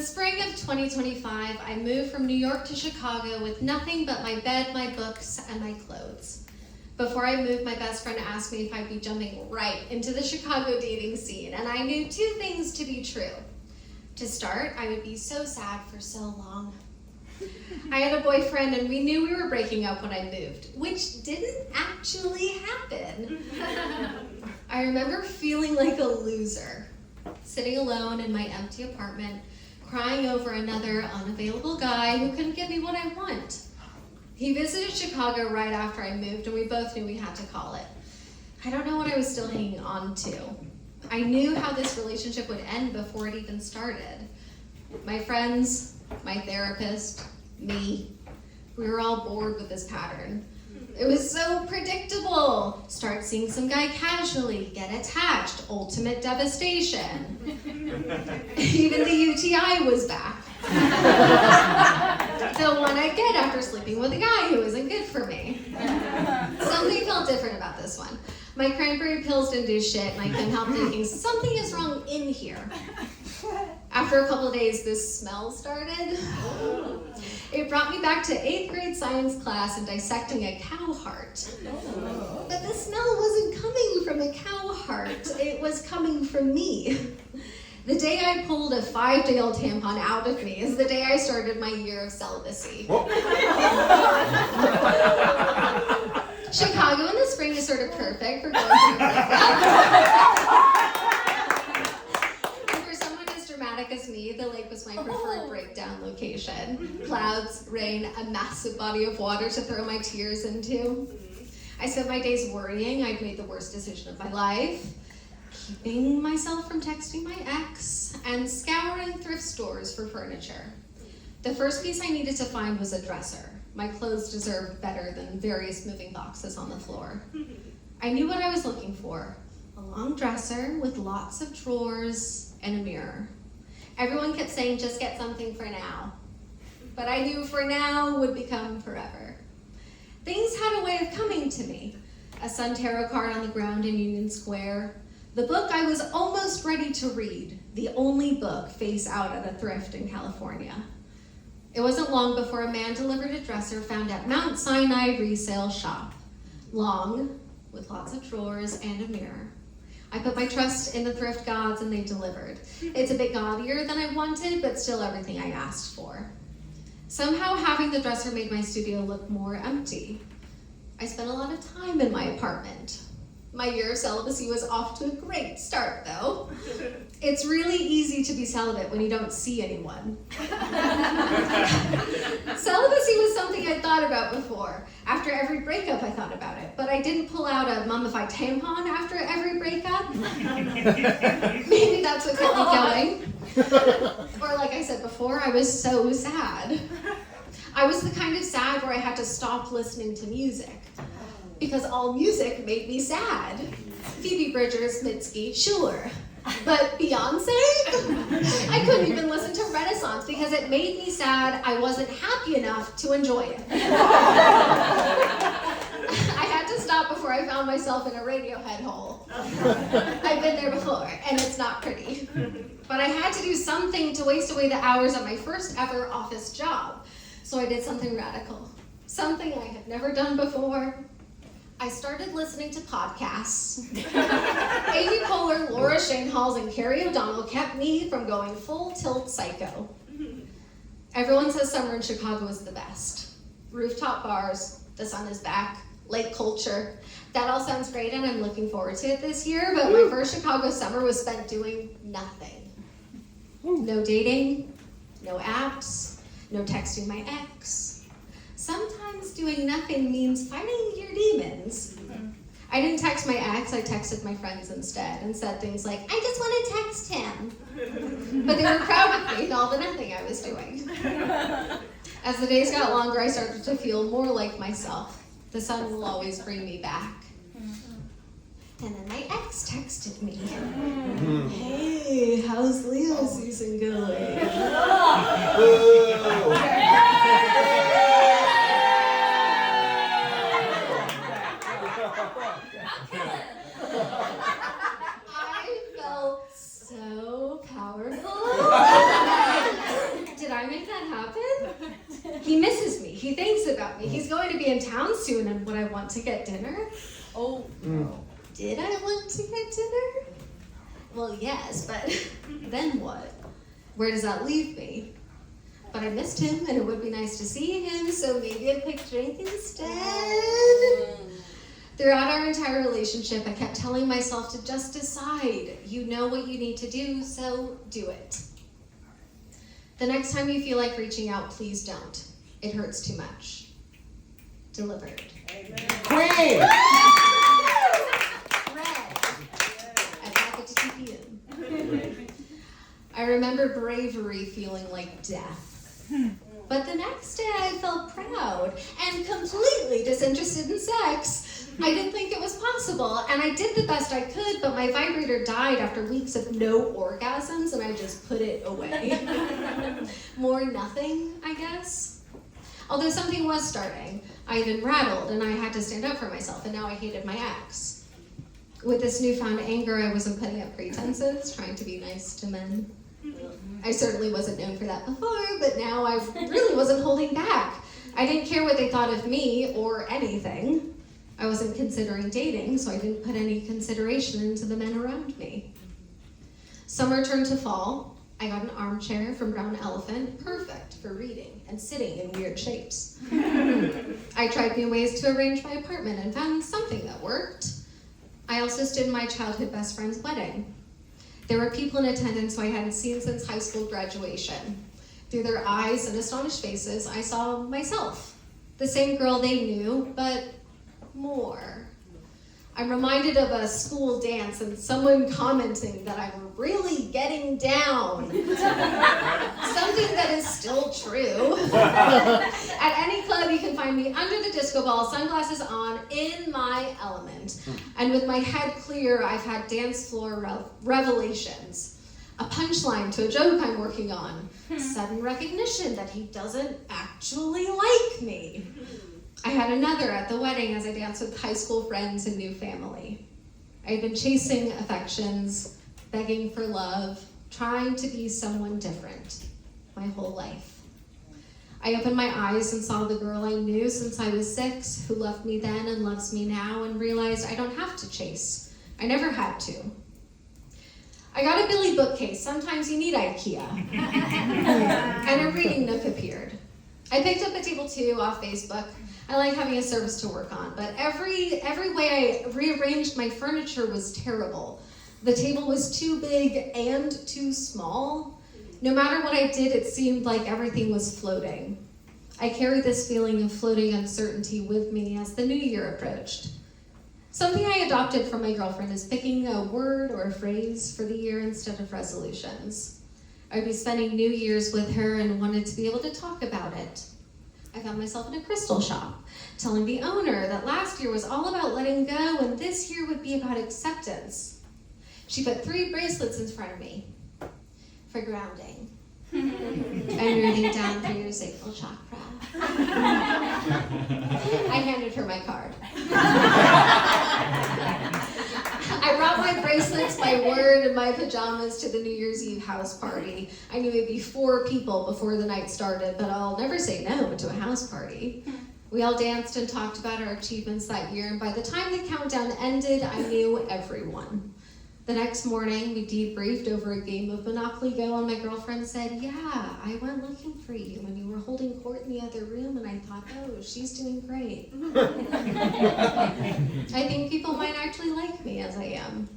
the spring of 2025, I moved from New York to Chicago with nothing but my bed, my books, and my clothes. Before I moved, my best friend asked me if I'd be jumping right into the Chicago dating scene, and I knew two things to be true. To start, I would be so sad for so long. I had a boyfriend, and we knew we were breaking up when I moved, which didn't actually happen. I remember feeling like a loser, sitting alone in my empty apartment, crying over another unavailable guy who couldn't give me what I want. He visited Chicago right after I moved, and we both knew we had to call it. I don't know what I was still hanging on to. I knew how this relationship would end before it even started. My friends, my therapist, me, we were all bored with this pattern. It was so predictable. Start seeing some guy casually, get attached, ultimate devastation. Even the UTI was back. The one I get after sleeping with a guy who isn't good for me. Something felt different about this one. My cranberry pills didn't do shit, and I couldn't help thinking something is wrong in here. After a couple of days, this smell started. It brought me back to 8th grade science class and dissecting a cow heart. But the smell wasn't coming from a cow heart, it was coming from me. The day I pulled a 5-day-old tampon out of me is the day I started my year of celibacy. Chicago in the spring is sort of perfect for going through a breakup. And for someone as dramatic as me, the lake was my preferred breakdown location. Clouds, rain, a massive body of water to throw my tears into. I spent my days worrying I'd made the worst decision of my life, keeping myself from texting my ex, and scouring thrift stores for furniture. The first piece I needed to find was a dresser. My clothes deserved better than various moving boxes on the floor. I knew what I was looking for, a long dresser with lots of drawers and a mirror. Everyone kept saying, just get something for now. But I knew for now would become forever. Things had a way of coming to me. A sun tarot card on the ground in Union Square. The book I was almost ready to read, the only book face out at a thrift in California. It wasn't long before a man delivered a dresser found at Mount Sinai resale shop. Long, with lots of drawers and a mirror. I put my trust in the thrift gods and they delivered. It's a bit gaudier than I wanted, but still everything I asked for. Somehow having the dresser made my studio look more empty. I spent a lot of time in my apartment. My year of celibacy was off to a great start, though. It's really easy to be celibate when you don't see anyone. Celibacy was something I'd thought about before. After every breakup, I thought about it, but I didn't pull out a mummified tampon after every breakup. Maybe that's what kept me going. Or like I said before, I was so sad. I was the kind of sad where I had to stop listening to music. Because all music made me sad. Phoebe Bridgers, Mitski, sure. But Beyonce? I couldn't even listen to Renaissance because it made me sad. I wasn't happy enough to enjoy it. I had to stop before I found myself in a Radiohead hole. I've been there before, and it's not pretty. But I had to do something to waste away the hours of my first ever office job. So I did something radical. Something I had never done before. I started listening to podcasts. Amy Poehler, Laura Shane Halls, and Carrie O'Donnell kept me from going full tilt psycho. Everyone says summer in Chicago is the best. Rooftop bars, the sun is back, lake culture. That all sounds great and I'm looking forward to it this year, but my first Chicago summer was spent doing nothing. No dating, no apps, no texting my ex. Sometimes doing nothing means fighting your demons. I didn't text my ex, I texted my friends instead and said things like, I just want to text him. But they were proud of me and all the nothing I was doing. As the days got longer, I started to feel more like myself. The sun will always bring me back. And then my ex texted me. Hey, how's Leo season going? I felt so powerful. about me. He's going to be in town soon, and would I want to get dinner? Oh, no. Did I want to get dinner? Well, yes, but then what? Where does that leave me? But I missed him, and it would be nice to see him, so maybe a quick drink instead? Throughout our entire relationship, I kept telling myself to just decide. You know what you need to do, so do it. The next time you feel like reaching out, please don't. It hurts too much. Delivered. Amen. Queen! Red. At Packet to TPM. I remember bravery feeling like death. But the next day I felt proud and completely disinterested in sex. I didn't think it was possible, and I did the best I could, but my vibrator died after weeks of no orgasms, and I just put it away. More nothing, I guess. Although something was starting. I had been rattled, and I had to stand up for myself, and now I hated my ex. With this newfound anger, I wasn't putting up pretenses, trying to be nice to men. I certainly wasn't known for that before, but now I really wasn't holding back. I didn't care what they thought of me or anything. I wasn't considering dating, so I didn't put any consideration into the men around me. Summer turned to fall. I got an armchair from Brown Elephant, perfect for reading and sitting in weird shapes. I tried new ways to arrange my apartment and found something that worked. I also stood in my childhood best friend's wedding. There were people in attendance who I hadn't seen since high school graduation. Through their eyes and astonished faces, I saw myself. The same girl they knew, but more. I'm reminded of a school dance and someone commenting that I'm really getting down. Something that is still true. At any club, you can find me under the disco ball, sunglasses on, in my element. And with my head clear, I've had dance floor revelations. A punchline to a joke I'm working on. Sudden recognition that he doesn't actually like me. I had another at the wedding as I danced with high school friends and new family. I had been chasing affections, begging for love, trying to be someone different my whole life. I opened my eyes and saw the girl I knew since I was 6, who loved me then and loves me now, and realized I don't have to chase. I never had to. I got a Billy bookcase. Sometimes you need IKEA. And a reading nook appeared. I picked up a table too off Facebook. I like having a service to work on, but every way I rearranged my furniture was terrible. The table was too big and too small. No matter what I did, it seemed like everything was floating. I carried this feeling of floating uncertainty with me as the new year approached. Something I adopted from my girlfriend is picking a word or a phrase for the year instead of resolutions. I'd be spending New Year's with her and wanted to be able to talk about it. I found myself in a crystal shop, telling the owner that last year was all about letting go and this year would be about acceptance. She put 3 bracelets in front of me for grounding and moving down through your sacral chakra. I handed her my card. I brought my bracelets, my word, and my pajamas to the New Year's Eve house party. I knew it'd be 4 people before the night started, but I'll never say no to a house party. We all danced and talked about our achievements that year, and by the time the countdown ended, I knew everyone. The next morning, we debriefed over a game of Monopoly Go, and my girlfriend said, yeah, I went looking for you when you were holding court in the other room, and I thought, oh, she's doing great. I think people might actually like me as I am.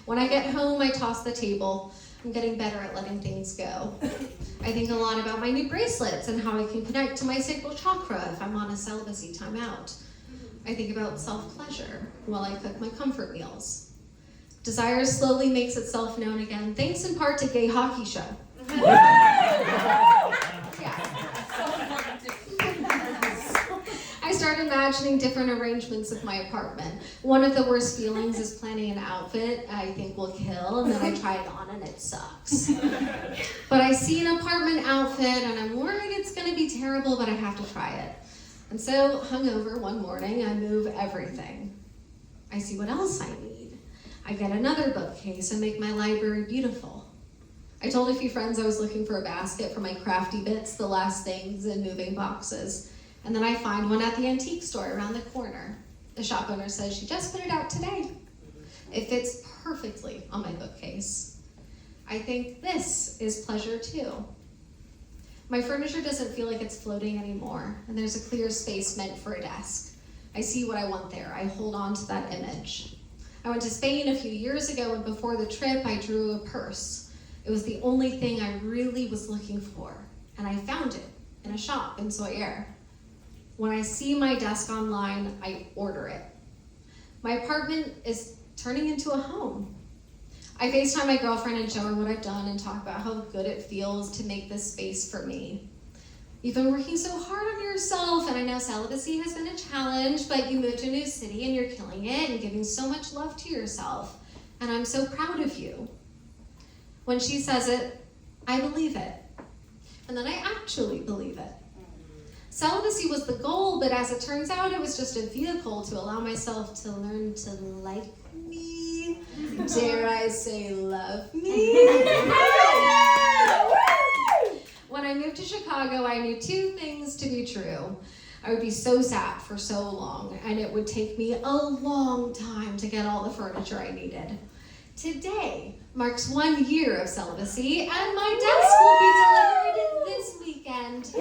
When I get home, I toss the table. I'm getting better at letting things go. I think a lot about my new bracelets and how I can connect to my sacral chakra if I'm on a celibacy timeout. I think about self-pleasure while I cook my comfort meals. Desire slowly makes itself known again, thanks in part to Gay Hockey Show. I start imagining different arrangements of my apartment. One of the worst feelings is planning an outfit I think will kill, and then I try it on and it sucks. But I see an apartment outfit and I'm worried it's gonna be terrible, but I have to try it. And so, hungover one morning, I move everything. I see what else I need. I get another bookcase and make my library beautiful. I told a few friends I was looking for a basket for my crafty bits, the last things in moving boxes. And then I find one at the antique store around the corner. The shop owner says she just put it out today. It fits perfectly on my bookcase. I think this is pleasure too. My furniture doesn't feel like it's floating anymore, and there's a clear space meant for a desk. I see what I want there. I hold on to that image. I went to Spain a few years ago, and before the trip, I drew a purse. It was the only thing I really was looking for, and I found it in a shop in Soyer. When I see my desk online, I order it. My apartment is turning into a home. I FaceTime my girlfriend and show her what I've done and talk about how good it feels to make this space for me. You've been working so hard on yourself, and I know celibacy has been a challenge, but you moved to a new city and you're killing it and giving so much love to yourself, and I'm so proud of you. When she says it, I believe it, and then I actually believe it. Celibacy was the goal, but as it turns out, it was just a vehicle to allow myself to learn to like me. Dare I say love me? When I moved to Chicago, I knew two things to be true. I would be so sad for so long, and it would take me a long time to get all the furniture I needed. Today marks 1 year of celibacy, and my desk will be delivered this weekend.